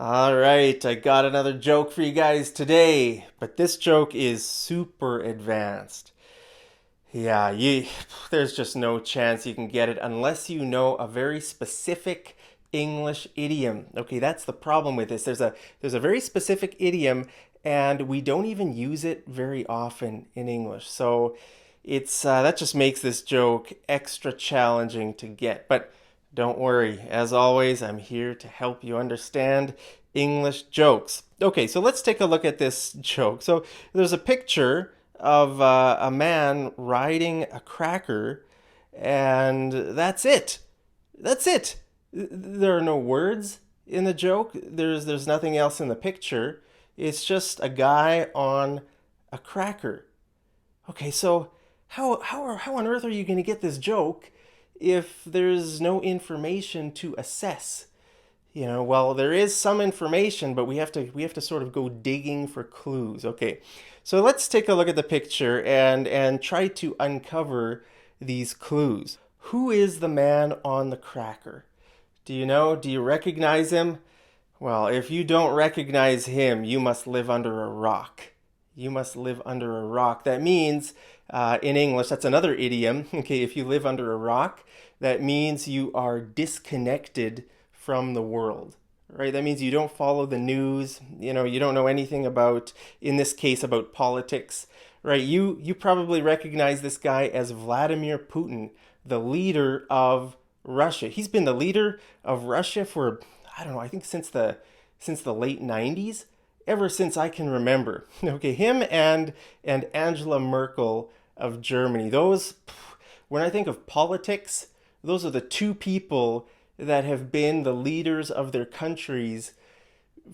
All right, I got another joke for you guys today, but this joke is super advanced. Yeah, there's just no chance you can get it unless you know a very specific English idiom. Okay, that's the problem with this. There's a very specific idiom and we don't even use it very often in English. So it's that just makes this joke extra challenging to get. But don't worry, as always, I'm here to help you understand English jokes. Okay, so let's take a look at this joke. So there's a picture of a man riding a cracker, and that's it. That's it. There are no words in the joke. There's nothing else in the picture. It's just a guy on a cracker. Okay, so how on earth are you going to get this joke if there's no information to assess? Well, there is some information, but we have to sort of go digging for clues. Okay, so let's take a look at the picture and try to uncover these clues. Who is the man on the cracker? Do you know? Do you recognize him? Well, if you don't recognize him, you must live under a rock. You must live under a rock. That means, in English, that's another idiom. Okay, if you live under a rock, that means you are disconnected from the world, right? That means you don't follow the news. You don't know anything about, in this case, about politics, right? You probably recognize this guy as Vladimir Putin, the leader of Russia. He's been the leader of Russia for, I don't know, I think since the late 90s, ever since I can remember. Okay, him and Angela Merkel of Germany. Those, when I think of politics, those are the two people that have been the leaders of their countries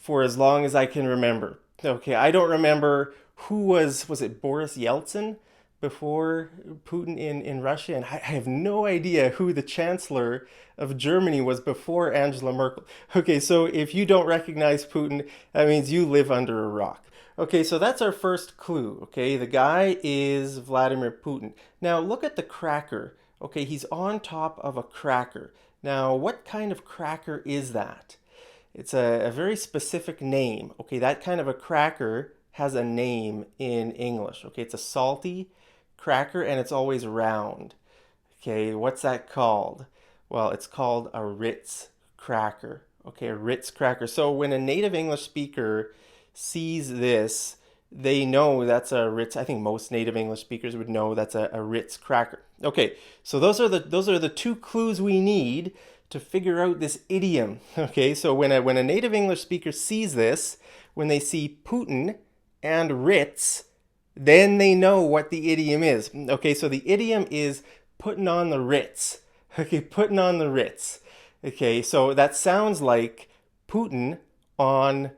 for as long as I can remember. Okay, I don't remember who was it Boris Yeltsin before Putin in Russia? And I have no idea who the chancellor of Germany was before Angela Merkel. Okay, so if you don't recognize Putin, that means you live under a rock. Okay, so that's our first clue. Okay, the guy is Vladimir Putin. Now look at the cracker. Okay, he's on top of a cracker. Now, what kind of cracker is that? It's a very specific name. Okay, that kind of a cracker has a name in English. Okay, it's a salty cracker and it's always round. Okay, what's that called? Well, it's called a Ritz cracker. Okay, a Ritz cracker. So when a native English speaker sees this, they know that's a Ritz. I think most native English speakers would know that's a Ritz cracker. Okay, so those are the two clues we need to figure out this idiom. Okay, so when a native English speaker sees this, when they see Putin and Ritz, then they know what the idiom is. Okay, so the idiom is putting on the Ritz. Okay, putting on the Ritz. Okay, so that sounds like Putin on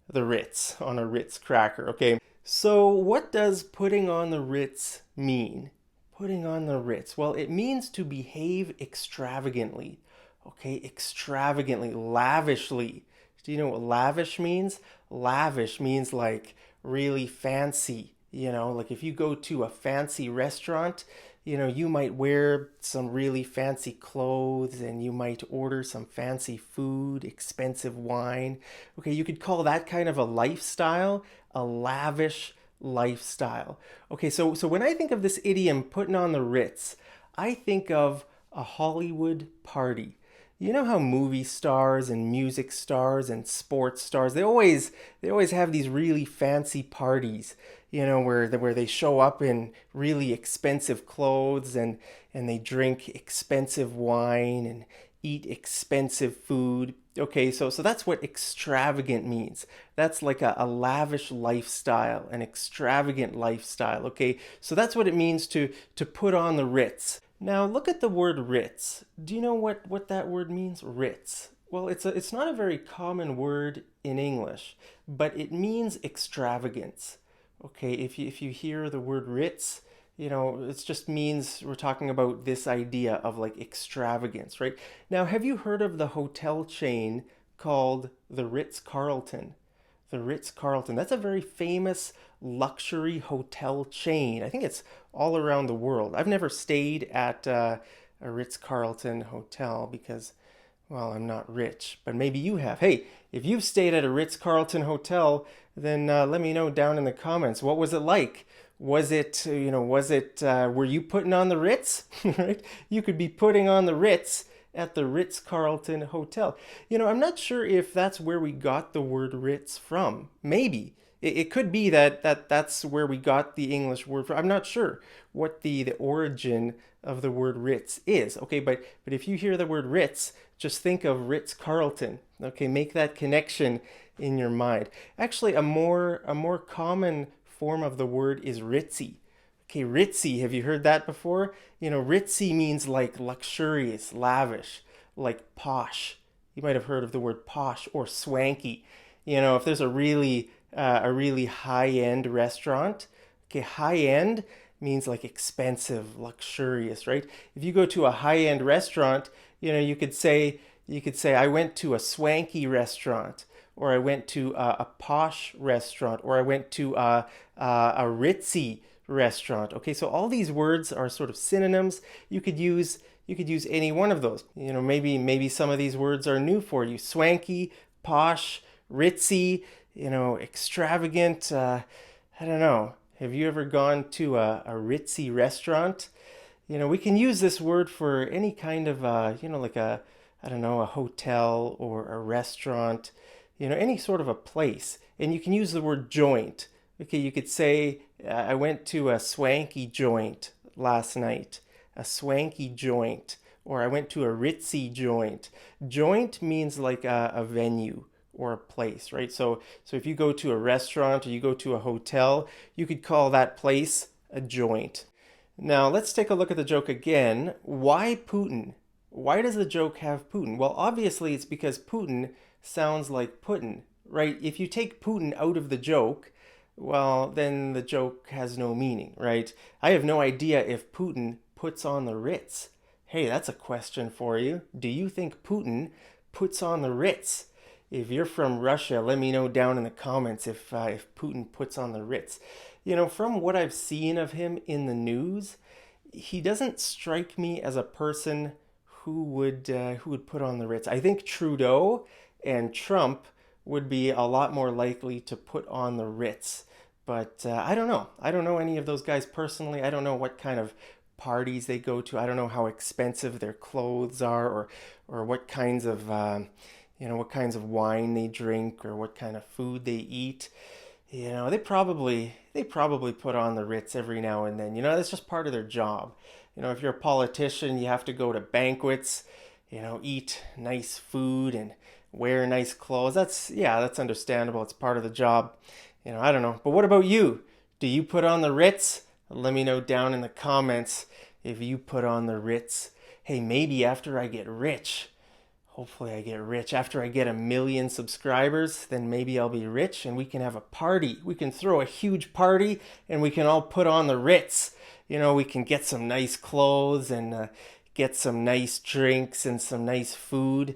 the Ritz, on a Ritz cracker. Okay, so what does putting on the Ritz mean? Putting on the Ritz. Well, it means to behave extravagantly. Okay, extravagantly, lavishly. Do you know what lavish means? Lavish means like really fancy. Like if you go to a fancy restaurant, you might wear some really fancy clothes and you might order some fancy food, expensive wine. Okay, you could call that kind of a lifestyle a lavish lifestyle. Okay, so when I think of this idiom, putting on the Ritz, I think of a Hollywood party. You know how movie stars and music stars and sports stars, they always have these really fancy parties, where they show up in really expensive clothes and they drink expensive wine and eat expensive food. Okay, so that's what extravagant means. That's like a lavish lifestyle, an extravagant lifestyle. Okay, so that's what it means to put on the Ritz. Now look at the word Ritz. Do you know what that word means? Ritz. Well, it's not a very common word in English, but it means extravagance. Okay, if you hear the word Ritz, it just means we're talking about this idea of like extravagance, right? Now, have you heard of the hotel chain called the Ritz Carlton? The Ritz Carlton. That's a very famous luxury hotel chain. I think it's all around the world. I've never stayed at a Ritz Carlton hotel because, Well, I'm not rich, but maybe you have. Hey, if you've stayed at a Ritz Carlton hotel, then let me know down in the comments. What was it like? Were you putting on the Ritz? Right? You could be putting on the Ritz at the Ritz Carlton hotel. I'm not sure if that's where we got the word Ritz from. Maybe. It could be that's where we got the English word from. I'm not sure what the origin of the word Ritz is. Okay, but if you hear the word Ritz, just think of Ritz Carlton. Okay, make that connection in your mind. Actually, a more common form of the word is ritzy. Okay, ritzy, have you heard that before? Ritzy means like luxurious, lavish, like posh. You might have heard of the word posh or swanky. If there's a really high-end restaurant, okay, high-end means like expensive, luxurious, right? If you go to a high-end restaurant, you could say I went to a swanky restaurant, or I went to a posh restaurant, or I went to a ritzy restaurant. Okay, so all these words are sort of synonyms. You could use any one of those. Maybe some of these words are new for you. Swanky, posh, ritzy, extravagant. I don't know. Have you ever gone to a ritzy restaurant? We can use this word for any kind of, like I don't know, a hotel or a restaurant, any sort of a place. And you can use the word joint. Okay, you could say, I went to a swanky joint last night. A swanky joint. Or I went to a ritzy joint. Joint means like a venue or a place, right? So if you go to a restaurant or you go to a hotel, you could call that place a joint. Now, let's take a look at the joke again. Why Putin? Why does the joke have Putin? Well, obviously it's because Putin sounds like Putin, right? If you take Putin out of the joke, well, then the joke has no meaning, right? I have no idea if Putin puts on the Ritz. Hey, that's a question for you. Do you think Putin puts on the Ritz? If you're from Russia, let me know down in the comments if Putin puts on the Ritz. From what I've seen of him in the news, he doesn't strike me as a person who would put on the Ritz. I think Trudeau and Trump would be a lot more likely to put on the Ritz. But I don't know. I don't know any of those guys personally. I don't know what kind of parties they go to. I don't know how expensive their clothes are, or what kinds of wine they drink, or what kind of food they eat. They probably put on the Ritz every now and then. That's just part of their job. If you're a politician, you have to go to banquets, eat nice food and wear nice clothes. That's understandable. It's part of the job. I don't know. But what about you? Do you put on the Ritz? Let me know down in the comments if you put on the Ritz. Hey, maybe after I get rich, hopefully I get rich. After I get 1 million subscribers, then maybe I'll be rich and we can have a party. We can throw a huge party and we can all put on the Ritz. We can get some nice clothes and get some nice drinks and some nice food.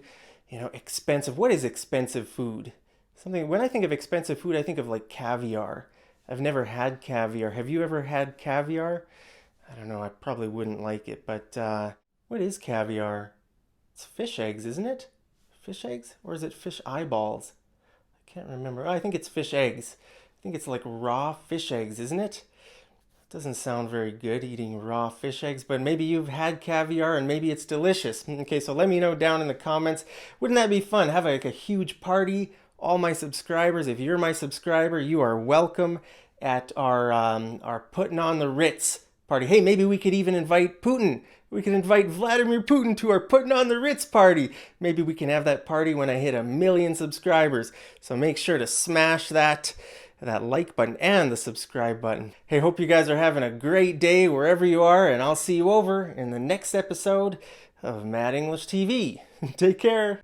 Expensive. What is expensive food? When I think of expensive food, I think of like caviar. I've never had caviar. Have you ever had caviar? I don't know. I probably wouldn't like it, but what is caviar? It's fish eggs, isn't it? Fish eggs? Or is it fish eyeballs? I can't remember. Oh, I think it's fish eggs. I think it's like raw fish eggs, isn't it? Doesn't sound very good eating raw fish eggs, but maybe you've had caviar and maybe it's delicious. Okay, so let me know down in the comments. Wouldn't that be fun? Have like a huge party. All my subscribers, if you're my subscriber, you are welcome at our Putting on the Ritz party. Hey, maybe we could even invite Putin. We can invite Vladimir Putin to our Putting on the Ritz party. Maybe we can have that party when I hit 1 million subscribers. So make sure to smash that like button and the subscribe button. Hey, hope you guys are having a great day wherever you are, and I'll see you over in the next episode of Mad English TV. Take care.